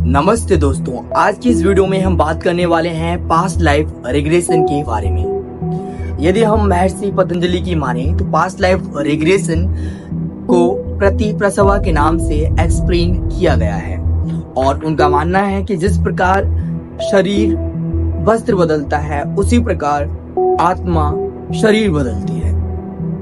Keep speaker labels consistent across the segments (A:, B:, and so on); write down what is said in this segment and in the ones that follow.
A: नमस्ते दोस्तों, आज की इस वीडियो में हम बात करने वाले हैं पास्ट लाइफ रिग्रेशन के बारे में। यदि हम महर्षि पतंजलि की माने तो पास्ट लाइफ रिग्रेशन को प्रतिप्रसवा के नाम से एक्सप्लेन किया गया है और उनका मानना है कि जिस प्रकार शरीर वस्त्र बदलता है उसी प्रकार आत्मा शरीर बदलती है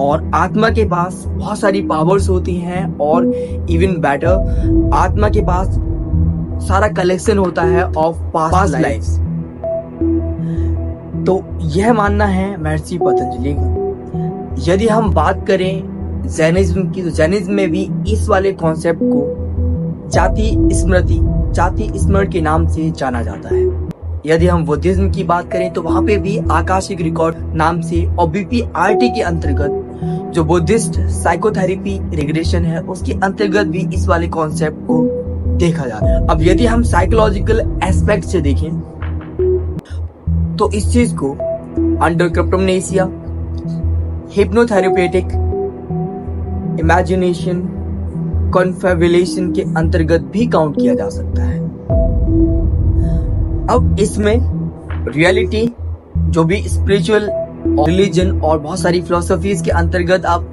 A: और आत्मा के पास बहुत सारी पावर्स होती हैं और इवन बेटर आत्मा के पास सारा कलेक्शन होता है ऑफ पास्ट लाइफ्स। तो यह मानना है महर्षि पतंजलि का। यदि हम बात करें जैनिज्म की तो जैनिज्म में भी इस वाले कॉन्सेप्ट को जाति स्मृति के नाम से जाना जाता है। यदि हम बुद्धिज्म की बात करें तो वहां पे भी आकाशिक रिकॉर्ड नाम से और BPRT के अंतर्गत जो बुद्धिस्ट साइकोथेरेपी रिग्रेशन है उसके अंतर्गत भी इस वाले कॉन्सेप्ट को देखा जाता है। अब यदि हम साइकोलॉजिकल एस्पेक्ट से देखें तो इस चीज को अंडर क्रिप्टोमनेसिया, हिप्नोथेरेपेटिक, इमेजिनेशन, कॉन्फेबुलेशन के अंतर्गत भी काउंट किया जा सकता है। अब इसमें रियलिटी जो भी स्पिरिचुअल रिलीजन और बहुत सारी फिलोसफीज के अंतर्गत आप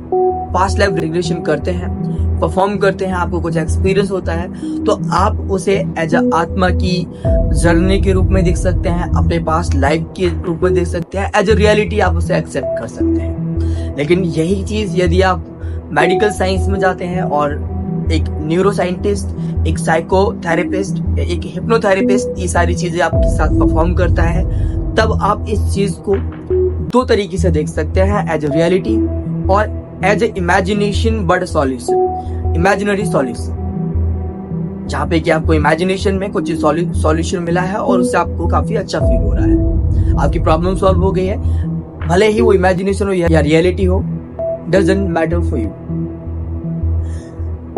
A: पास्ट लाइफ रिग्रेशन करते हैं, परफॉर्म करते हैं, आपको कुछ एक्सपीरियंस होता है तो आप उसे एज अ आत्मा की जर्नी के रूप में देख सकते हैं, अपने पास्ट लाइफ के रूप में देख सकते हैं, एज अ रियलिटी आप उसे एक्सेप्ट कर सकते हैं। लेकिन यही चीज यदि आप मेडिकल साइंस में जाते हैं और एक न्यूरोसाइंटिस्ट, एक साइकोथेरेपिस्ट, एक हिप्नोथेरेपिस्ट ये सारी चीजें आपके साथ परफॉर्म करता है तब आप इस चीज को दो तरीके से देख सकते हैं, एज अ रियलिटी और as a imagination but solution, imaginary solution, जहाँ पे कि आपको इमेजिनेशन में कुछ सॉल्यूशन मिला है और उससे आपको काफी अच्छा फील हो रहा है, आपकी प्रॉब्लम सॉल्व हो गई है, भले ही वो इमेजिनेशन हो या रियलिटी हो, डजंट मैटर फॉर यू।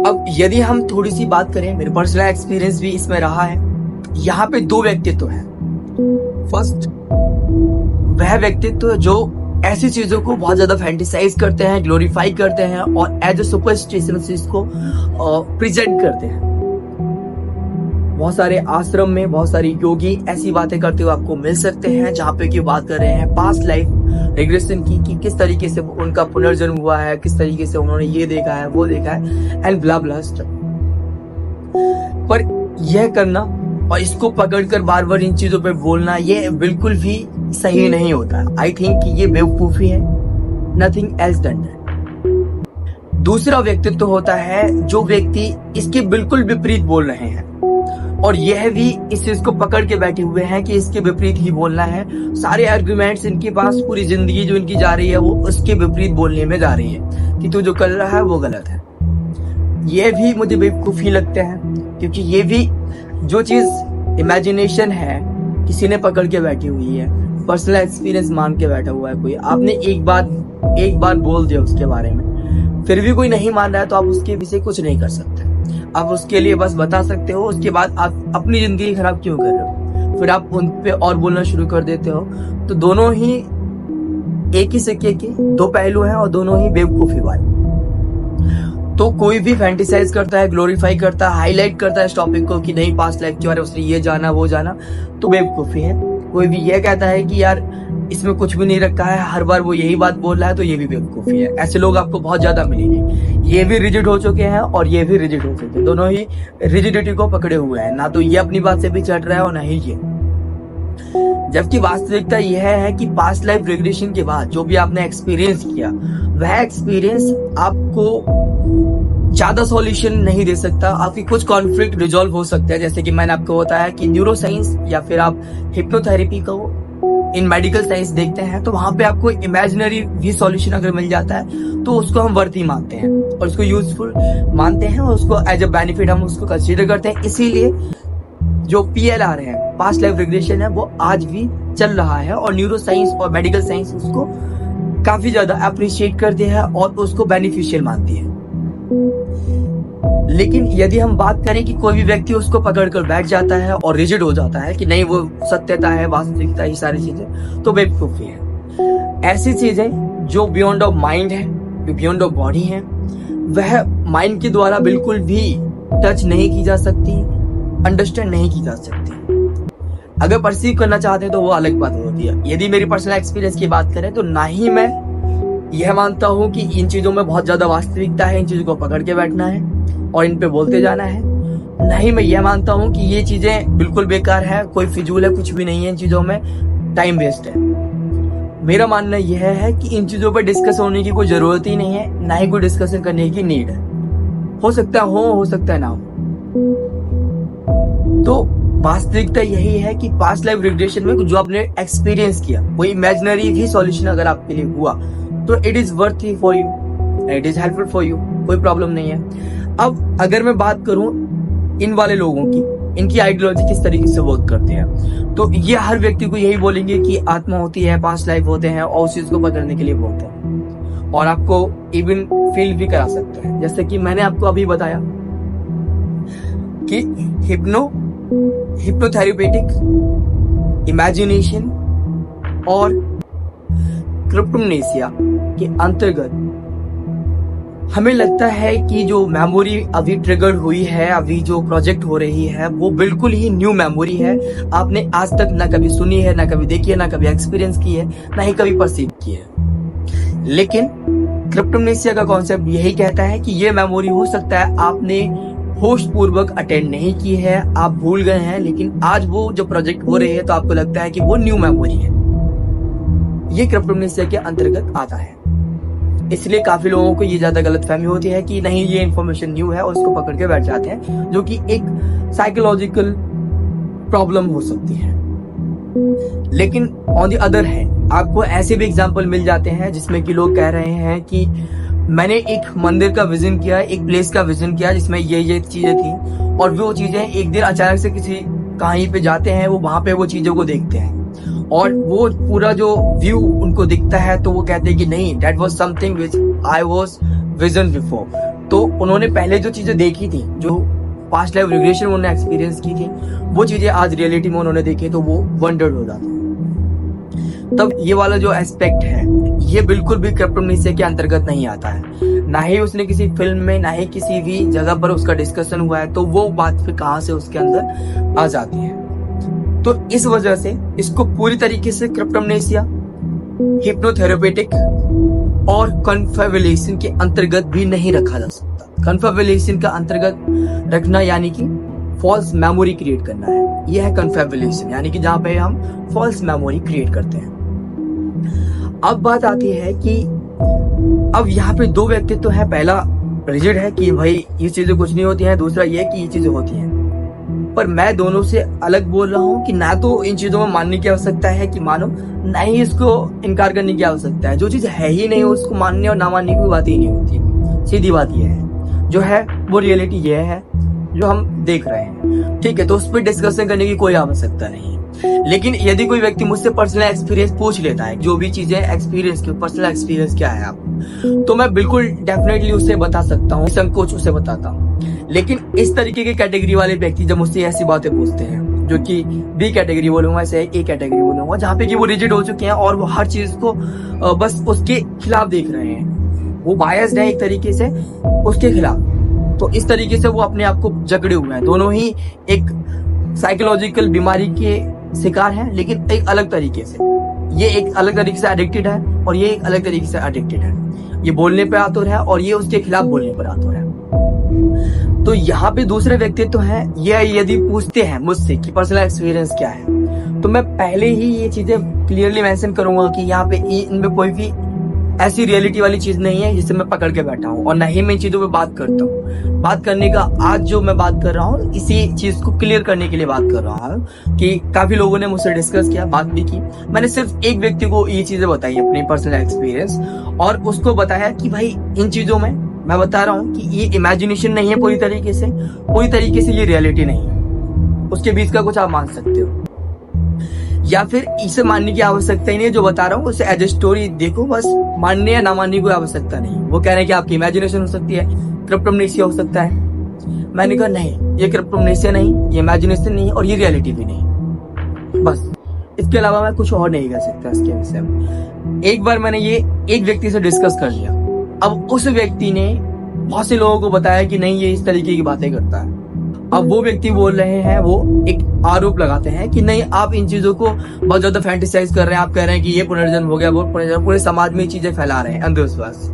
A: अब यदि हम थोड़ी सी बात करें, मेरे पर्सनल एक्सपीरियंस भी इसमें रहा है। यहाँ पे दो व्यक्तित्व हैं। फर्स्ट वह व्यक्तित्व जो ऐसी चीजों को बहुत ज्यादा फैंटिसाइज करते हैं, ग्लोरीफाई करते हैं और एज ए सुपरस्टिशन इसको प्रेजेंट करते हैं। बहुत सारे आश्रम में बहुत सारे योगी ऐसी बातें करते हुए आपको मिल सकते हैं जहाँ पे की बात कर रहे हैं पास्ट लाइफ रिग्रेशन की कि किस तरीके से उनका पुनर्जन्म हुआ है, किस तरीके से उन्होंने ये देखा है, वो देखा है एंड ब्ला ब्ला स्टफ। पर यह करना और इसको पकड़कर बार बार इन चीजों पे बोलना ये बिल्कुल भी सही नहीं होता। आई थिंक कि ये बेवकूफी है, नथिंग एल्स देन दैट। दूसरा व्यक्तित्व होता है जो व्यक्ति इसके बिल्कुल विपरीत बोल रहे हैं और यह भी इस चीज को पकड़ के बैठे हुए हैं कि इसके विपरीत ही बोलना है। सारे आर्गुमेंट्स इनके पास, पूरी जिंदगी जो इनकी जा रही है वो उसके विपरीत बोलने में जा रही है कि तू जो कर रहा है वो गलत है। ये भी मुझे बेवकूफी लगता है क्योंकि ये भी जो चीज इमेजिनेशन है किसी ने पकड़ के बैठी हुई है, पर्सनल एक्सपीरियंस मान के बैठा हुआ है कोई, आपने एक बार बोल दिया उसके बारे में, फिर भी कोई नहीं मान रहा है तो आप उसके पीछे कुछ नहीं कर सकते। आप उसके लिए बस बता सकते हो, उसके बाद आप अपनी जिंदगी खराब क्यों कर रहे हो, फिर आप उन पे और बोलना शुरू कर देते हो। तो दोनों ही एक ही सिक्के के दो पहलू हैं और दोनों ही बेवकूफी वाले। तो कोई भी फैंटिसाइज करता है, ग्लोरीफाई करता है, हाईलाइट करता है इस टॉपिक को कि नहीं पास्ट लाइफ के बारे में उसने ये जाना वो जाना, तो बेवकूफी है। कोई भी ये कहता है कि यार इसमें कुछ भी नहीं रखा है, हर बार वो यही बात बोल रहा है, तो ये भी बेवकूफी है। ऐसे लोग आपको बहुत ज्यादा मिलेंगे। ये भी रिजिड हो चुके हैं और ये भी रिजिड हो चुके हैं, दोनों ही रिजिडिटी को पकड़े हुए हैं, ना तो ये अपनी बात से भी चढ़ रहा है और ना ही ये। जबकि वास्तविकता यह है कि पास्ट लाइफ रिग्रेशन के बाद जो भी आपने एक्सपीरियंस किया वह एक्सपीरियंस आपको ज्यादा सॉल्यूशन नहीं दे सकता। आपकी कुछ कॉन्फ्लिक्ट रिजॉल्व हो सकता है, जैसे कि मैंने आपको बताया कि न्यूरोसाइंस या फिर आप हिप्नोथेरेपी को इन मेडिकल साइंस देखते हैं तो वहां पे आपको इमेजिनरी भी सॉल्यूशन अगर मिल जाता है तो उसको हम वर्थ ही मानते हैं और उसको यूजफुल मानते हैं और उसको एज अ बेनिफिट हम उसको कंसीडर करते हैं। इसीलिए जो PLR है, पास्ट लाइफ रिग्रेशन है, वो आज भी चल रहा है और न्यूरो साइंस और मेडिकल साइंस उसको काफी ज्यादा अप्रिशिएट करती है और उसको बेनिफिशियल मानती है। लेकिन यदि हम बात करें कि कोई भी व्यक्ति उसको पकड़कर बैठ जाता है और रिजिड हो जाता है कि नहीं वो सत्यता है, वास्तविकता, ये सारी चीजें, तो बेवकूफी है। ऐसी चीजें जो बियॉन्ड ऑफ माइंड है, जो बियॉन्ड ऑफ बॉडी है, वह माइंड के द्वारा बिल्कुल भी टच नहीं की जा सकती, अंडरस्टैंड नहीं की जा सकती। अगर परसीव करना चाहते हैं तो वो अलग बात होती है। यदि मेरी पर्सनल एक्सपीरियंस की बात करें तो ना ही मैं यह मानता हूँ कि इन चीजों में बहुत ज्यादा वास्तविकता है, इन चीजों को पकड़ के बैठना है और इन पे बोलते जाना है। ना ही मैं यह मानता हूँ कि ये चीजें बिल्कुल बेकार है, कोई फिजूल है, कुछ भी नहीं है इन चीजों में, टाइम वेस्ट है। मेरा मानना यह है कि इन चीजों पर डिस्कस होने की कोई जरूरत ही नहीं है, ना ही कोई डिस्कशन करने की नीड है। हो सकता है हो सकता है ना हो। तो वास्तविकता यही है कि पास्ट लाइफ रिग्रेशन में जो आपने एक्सपीरियंस किया वो इमेजिनरी भी सॉल्यूशन अगर आपके लिए हुआ तो it is worth for you, it is helpful for you, कोई प्रॉब्लम नहीं है। अब अगर मैं बात करूं इन वाले लोगों की, इनकी आइडियोलॉजी किस तरीके से वर्क करते हैं, तो ये हर व्यक्ति को यही बोलेंगे कि आत्मा होती है, पास्ट लाइफ होते हैं और उस चीज को पकड़ने के लिए बोलते हैं और आपको इवन फील भी करा सकते हैं। जैसे कि मैंने आपको अभी बताया कि हिप्नोथेरेपेटिक, इमेजिनेशन और क्रिप्टोमनेसिया के अंतर्गत हमें लगता है कि जो मेमोरी अभी ट्रिगर हुई है, अभी जो प्रोजेक्ट हो रही है वो बिल्कुल ही न्यू मेमोरी है। आपने आज तक ना कभी सुनी है, ना कभी देखी है, ना कभी एक्सपीरियंस की है, ना ही कभी परसीव की है। लेकिन क्रिप्टोमनेसिया का कॉन्सेप्ट यही कहता है कि ये मेमोरी हो सकता है आपने होश पूर्वक अटेंड नहीं की है, आप भूल गए हैं, लेकिन आज वो जो प्रोजेक्ट हो रही है तो आपको लगता है कि वो न्यू मेमोरी है। ये क्रिप्टोमनेसिया के अंतर्गत आता है। इसलिए काफी लोगों को ये ज्यादा गलतफहमी होती है कि नहीं ये इन्फॉर्मेशन न्यू है और उसको पकड़ के बैठ जाते हैं, जो कि एक साइकोलॉजिकल प्रॉब्लम हो सकती है। लेकिन ऑन द अदर हैंड आपको ऐसे भी एग्जाम्पल मिल जाते हैं जिसमें कि लोग कह रहे हैं कि मैंने एक मंदिर का विजन किया, एक प्लेस का विजन किया जिसमें ये चीजें थी और वो चीजें एक दिन अचानक से किसी कहीं पे जाते हैं, वो वहां पे वो चीजों को देखते हैं और वो पूरा जो व्यू उनको दिखता है तो वो कहते हैं कि नहीं, that was something which I was vision before. तो उन्होंने पहले जो चीजें देखी थी, जो पास्ट लाइफ रिग्रेशन उन्होंने एक्सपीरियंस की थी, वो चीजें आज रियलिटी में उन्होंने देखी तो वो वंडर्ड हो जाता है। तब ये वाला जो एस्पेक्ट है ये बिल्कुल भी क्रिप्टोमनेसिया के अंतर्गत नहीं आता है। ना ही उसने किसी फिल्म में, ना ही किसी भी जगह पर उसका डिस्कशन हुआ है, तो वो बात फिर कहां से उसके अंदर आ जाती है। तो इस वजह से इसको पूरी तरीके से क्रिप्टोमनेसिया, हिप्नोथेरेपेटिक और कन्फेबुलेशन के अंतर्गत भी नहीं रखा जा सकता। कन्फेबुलेशन का अंतर्गत रखना यानी कि फॉल्स मेमोरी क्रिएट करना है, यह है कन्फेबुलेशन, यानी कि जहां पे हम फॉल्स मेमोरी क्रिएट करते हैं। अब बात आती है कि अब यहाँ पे दो व्यक्तित्व है। पहला रिजिड है कि भाई ये चीजें कुछ नहीं होती हैं, दूसरा ये कि ये चीजें होती हैं। पर मैं दोनों से अलग बोल रहा हूँ कि ना तो इन चीजों में मानने की आवश्यकता है कि मानो, ना ही इसको इनकार करने की आवश्यकता है। जो चीज है ही नहीं उसको मानने और ना मानने की बात ही नहीं होती। सीधी बात यह है, जो है वो रियलिटी ये है जो हम देख रहे हैं, ठीक है। तो उस पर डिस्कशन करने की कोई आवश्यकता नहीं। लेकिन यदि कोई व्यक्ति मुझसे पर्सनल एक्सपीरियंस पूछ लेता है, जो भी चीजें एक्सपीरियंस की, पर्सनल एक्सपीरियंस क्या है आप, तो मैं बिल्कुल डेफिनेटली उससे बता सकता हूँ, संकोच उसे बताता हूँ। लेकिन इस तरीके के कैटेगरी वाले व्यक्ति जब मुझसे ऐसी बातें पूछते हैं, जो कि बी कैटेगरी बोलूंगा, ऐसे ए कैटेगरी बोलूंगा, जहाँ पे कि वो रिजिड हो चुके हैं और वो हर चीज को बस उसके खिलाफ देख रहे हैं, वो बायस्ड है एक तरीके से उसके खिलाफ, तो इस तरीके से वो अपने आप को जकड़े हुए हैं। दोनों ही एक साइकोलॉजिकल बीमारी के शिकार हैं, लेकिन एक अलग तरीके से। ये एक अलग तरीके से एडिक्टेड है और ये एक अलग तरीके से एडिक्टेड है। ये बोलने पे आतुर है और ये उसके खिलाफ बोलने पर आतुर है। तो यहाँ पे दूसरे व्यक्तित्व हैं, ये यदि पूछते हैं मुझसे कि पर्सनल एक्सपीरियंस क्या है, तो मैं पहले ही ये चीजें क्लियरली मेंशन करूंगा कि यहाँ पे इनमें कोई भी ऐसी रियलिटी वाली चीज नहीं है जिससे मैं पकड़ के बैठा हूँ, और न ही मैं इन चीजों पे बात करता हूँ। बात करने का आज जो मैं बात कर रहा हूँ, इसी चीज को क्लियर करने के लिए बात कर रहा हूँ कि काफी लोगों ने मुझसे डिस्कस किया, बात भी की। मैंने सिर्फ एक व्यक्ति को ये चीजें बताई अपनी पर्सनल एक्सपीरियंस, और उसको बताया कि भाई इन चीजों में मैं बता रहा हूँ कि ये इमेजिनेशन नहीं है पूरी तरीके से ये रियलिटी नहीं है। उसके बीच का कुछ आप मान सकते हो, या फिर इसे मानने की आवश्यकता ही नहीं है। जो बता रहा हूँ उसे एज ए स्टोरी देखो, बस मानने या ना मानने की आवश्यकता नहीं। वो कह रहे हैं कि आपकी इमेजिनेशन हो सकती है, क्रिप्टोमनेसिया हो सकता है। मैंने कहा नहीं, ये क्रिप्टोमनेसिया नहीं, ये इमेजिनेशन नहीं और ये रियलिटी भी नहीं। बस इसके अलावा मैं कुछ और नहीं कह सकता इसके विषय में। एक बार मैंने ये एक व्यक्ति से डिस्कस कर लिया, अब उस व्यक्ति ने बहुत से लोगों को बताया कि नहीं ये इस तरीके की बातें करता है, अब वो व्यक्ति बोल रहे हैं, वो एक आरोप लगाते हैं कि नहीं, आप इन चीजों को बहुत ज्यादा फैंटिसाइज कर रहे हैं, आप कह रहे हैं कि ये पुनर्जन्म हो गया, वो पुनर्जन्म, पूरे समाज में ये चीजें फैला रहे हैं, अंधविश्वास।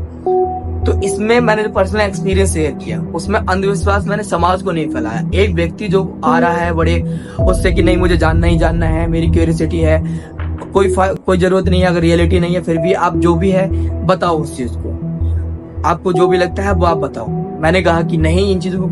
A: तो इसमें मैंने जो पर्सनल एक्सपीरियंस शेयर किया, उसमें अंधविश्वास मैंने समाज को नहीं फैलाया। एक व्यक्ति जो आ रहा है बड़े उससे कि नहीं मुझे जानना ही जानना है, मेरी क्यूरियोसिटी है, कोई जरूरत नहीं है, अगर रियलिटी नहीं है फिर भी आप जो भी है बताओ उस चीज को, आपको जो भी लगता है वो आप बताओ। मैंने कहा कि नहीं, इन चीजों को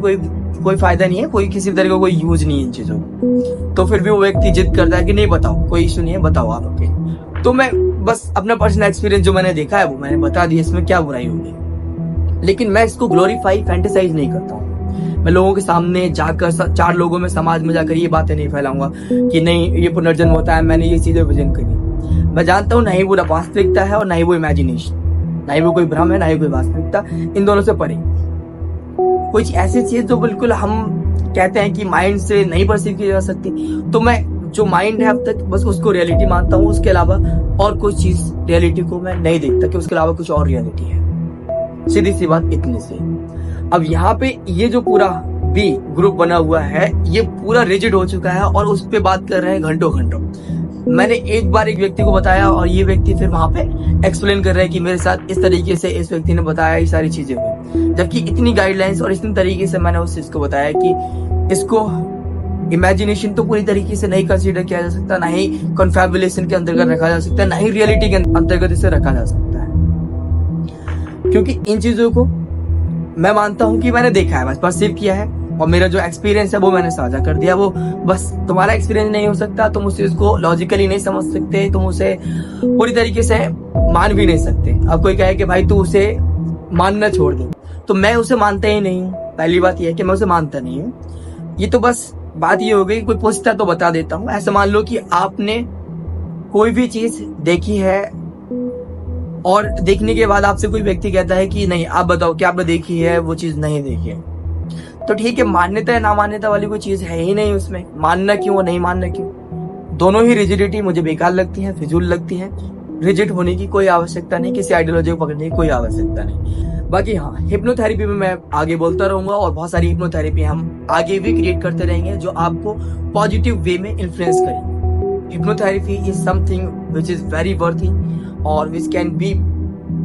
A: कोई फायदा नहीं है, कोई किसी तरह का कोई यूज नहीं है इन चीजों को। तो फिर भी वो व्यक्ति जिद करता है कि नहीं बताओ, कोई इशू नहीं है, बताओ आप। ओके, तो मैं बस अपना पर्सनल एक्सपीरियंस जो मैंने देखा है वो मैंने बता दिया, इसमें क्या बुराई होगी। लेकिन मैं इसको ग्लोरीफाई फैंटेसाइज नहीं करता हूँ। मैं लोगों के सामने जाकर 4 लोगों में समाज में जाकर ये बातें नहीं फैलाऊंगा कि नहीं ये पुनर्जन्म होता है, मैंने ये चीजें विजन करी। मैं जानता हूँ ना ही वो वास्तविकता है और ना ही वो इमेजिनेशन, ना ही वो कोई भ्रम है, ना ही कोई वास्तविकता, इन दोनों से परे कुछ ऐसी चीज जो बिल्कुल हम कहते हैं कि माइंड से नहीं परसीव की जा सकती, तो मैं जो माइंड है अब तक बस उसको रियलिटी मानता हूँ। उसके अलावा और कोई चीज रियलिटी को मैं नहीं देखता कि उसके अलावा कुछ और रियलिटी है। सीधी सी बात इतनी से। अब यहाँ पे ये जो पूरा बी ग्रुप बना हुआ है ये पूरा रिजिड हो चुका है और उस पे बात कर रहे हैं घंटों घंटों। मैंने एक बार एक व्यक्ति को बताया और ये व्यक्ति फिर वहां पे एक्सप्लेन कर रहा है कि मेरे साथ इस तरीके से इस व्यक्ति ने बताया, ये सारी चीजें हुई। जबकि इतनी गाइडलाइंस और इतनी तरीके से मैंने उस चीज को बताया कि इसको इमेजिनेशन तो पूरी तरीके से नहीं कंसीडर किया जा सकता, ना ही कन्फैबुलेशन के अंतर्गत रखा जा सकता है, ना ही रियलिटी के अंतर्गत इसे रखा जा सकता है। क्योंकि इन चीजों को मैं मानता हूं कि मैंने देखा है, बस परसीव किया है और मेरा जो एक्सपीरियंस है वो मैंने साझा कर दिया। वो बस तुम्हारा एक्सपीरियंस नहीं हो सकता, तुम उस चीज को लॉजिकली नहीं समझ सकते, तुम उसे पूरी तरीके से मान भी नहीं सकते। अब कोई कहे कि भाई तू उसे मानना छोड़ दे, तो मैं उसे मानता ही नहीं हूँ। पहली बात यह है कि मैं उसे मानता नहीं हूँ। ये तो बस बात ये हो गई, कोई पूछता तो बता देता हूँ। ऐसा मान लो कि आपने कोई भी चीज देखी है और देखने के बाद आपसे कोई व्यक्ति कहता है कि नहीं आप बताओ क्या आपने देखी है, वो चीज नहीं देखी है, तो ठीक है, मान्यता या ना मान्यता वाली कोई चीज है ही नहीं उसमें। मानना क्यों और नहीं मानना क्यों, दोनों ही रिजिडिटी मुझे बेकार लगती है, फिजूल लगती है। रिजिड होने की कोई आवश्यकता नहीं, किसी आइडियोलॉजी को पकड़ने की कोई आवश्यकता नहीं। बाकी हाँ, हिप्नोथेरेपी में मैं आगे बोलता रहूंगा और बहुत सारी हिप्नोथेरेपी हम आगे भी क्रिएट करते रहेंगे जो आपको पॉजिटिव वे में इन्फ्लुएंस करेंगे। Hypnotherapy is something which is very worthy और which can be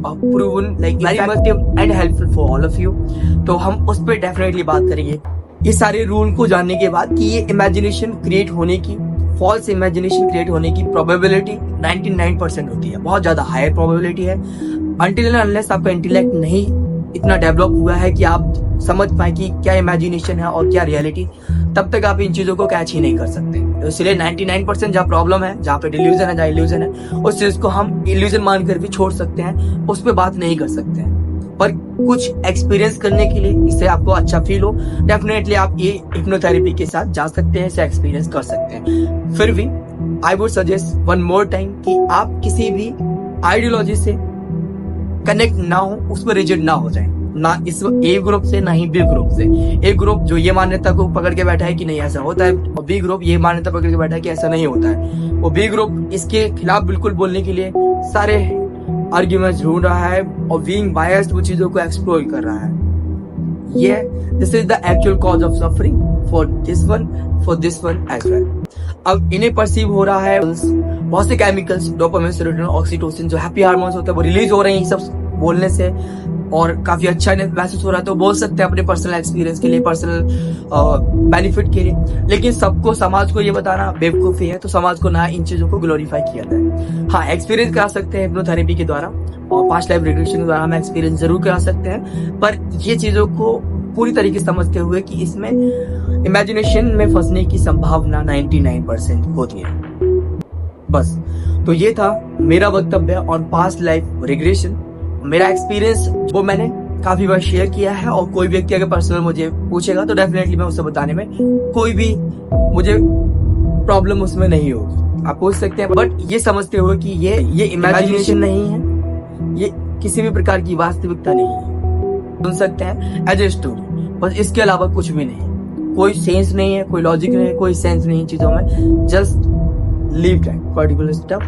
A: proven like very effective and helpful for all of you। तो हम उस पर डेफिनेटली बात करेंगे। ये सारे रूल को जानने के बाद कि ये इमेजिनेशन क्रिएट होने की, फॉल्स इमेजिनेशन क्रिएट होने की प्रोबेबिलिटी 99% होती है, बहुत ज्यादा हाई प्रोबेबिलिटी है। अनटिल एंड अनलेस आपका इंटेलेक्ट नहीं इतना डेवलप हुआ है कि आप समझ पाए कि क्या इमेजिनेशन है और क्या रियलिटी, तब तक आप इन चीजों को कैच ही नहीं कर सकते। तो इसलिए 99% जहाँ प्रॉब्लम है, जहाँ पे डिल्यूजन है, जहाँ इल्यूजन है, उस चीज को हम इल्यूजन मानकर भी छोड़ सकते हैं, उस पर बात नहीं कर सकते हैं। पर कुछ एक्सपीरियंस करने के लिए, इससे आपको अच्छा फील हो, डेफिनेटली आप ये हिप्नोथेरेपी के साथ जा सकते हैं, इसे एक्सपीरियंस कर सकते हैं। फिर भी आई would suggest one more time कि आप किसी भी आइडियोलॉजी से कनेक्ट ना हो, उस पर रिजिड ना हो जाए, ना इस ए ग्रुप से ना ही बी ग्रुप से। ए ग्रुप जो ये मान्यता को पकड़ के बैठा है कि नहीं ऐसा होता है, और बी ग्रुप ये मान्यता पकड़ के बैठा है कि ऐसा नहीं होता है। वो बी ग्रुप इसके खिलाफ बिल्कुल बोलने के लिए सारे आर्ग्यूमेंट्स ढूंढ रहा है और बीइंग बायस्ड वो चीजों को एक्सप्लोर कर रहा है। ये this is the actual cause of suffering for this one as well. अब इन्हें परसीव हो रहा है, बहुत से केमिकल्स डोपामिन, सेरोटोनिन, ऑक्सीटोसिन जो हैप्पी हार्मोन्स होते हैं वो रिलीज हो रहे हैं सब बोलने से, और काफी अच्छा महसूस हो रहा है। तो बोल सकते हैं अपने पर्सनल एक्सपीरियंस के लिए, पर्सनल बेनिफिट के लिए। लेकिन सबको, समाज को ये बताना बेवकूफी है, तो समाज को ना इन चीजों को ग्लोरीफाई किया जाए। हाँ, एक्सपीरियंस करा सकते हैं हिप्नोथेरेपी के द्वारा और पास्ट लाइफ रिग्रेशन के द्वारा हम एक्सपीरियंस जरूर करा सकते हैं, पर ये चीजों को पूरी तरीके से समझते हुए कि इसमें इमेजिनेशन में फंसने की संभावना 99% होती है। बस, तो ये था मेरा वक्तव्य ऑन पास्ट लाइफ रिग्रेशन। मेरा एक्सपीरियंस वो मैंने काफी बार शेयर किया है, और कोई व्यक्ति अगर पर्सनल मुझे पूछेगा तो डेफिनेटली मैं उसे बताने में कोई भी मुझे प्रॉब्लम उसमें नहीं होगी। आप पूछ सकते हैं, बट ये समझते हुए कि ये इमेजिनेशन नहीं है, ये किसी भी प्रकार की वास्तविकता नहीं है। सुन सकते हैं एज ए स्टोरी, बस इसके अलावा कुछ भी नहीं। कोई सेंस नहीं है, कोई लॉजिक नहीं है, कोई सेंस नहीं है चीजों में। Just leave that particular stuff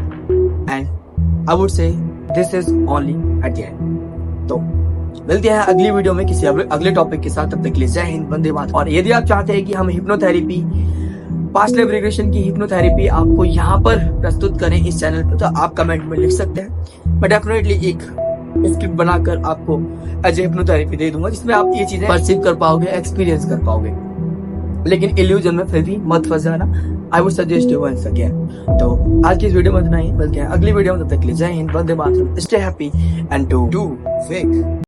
A: and I would say this is only at the end. तो मिलते हैं अगली वीडियो में किसी अगले टॉपिक के साथ। तब तक के लिए जय हिंद, वंदे मातरम। और यदि आप चाहते हैं कि हम हिप्नोथेरेपी, पास्ट लाइफ रिग्रेशन की हिप्नोथेरेपी आपको यहाँ पर प्रस्तुत करें इस चैनल पर, तो आप कमेंट में लिख सकते हैं। मैं डेफिनेटली एक स्क्रिप्ट बनाकर आपको एज ए हिप्नोथेरेपी दे दूंगा, जिसमें आप ये चीजें परसीव कर पाओगे, एक्सपीरियंस कर पाओगे। लेकिन इल्यूजन में फिर भी मत फंस जाना। I would suggest you once again. तो आज की इस वीडियो में इतना ही, मिलते हैं अगली वीडियो में। तब तक के लिए जय हिंद, वंदे मातरम, stay happy and do fake.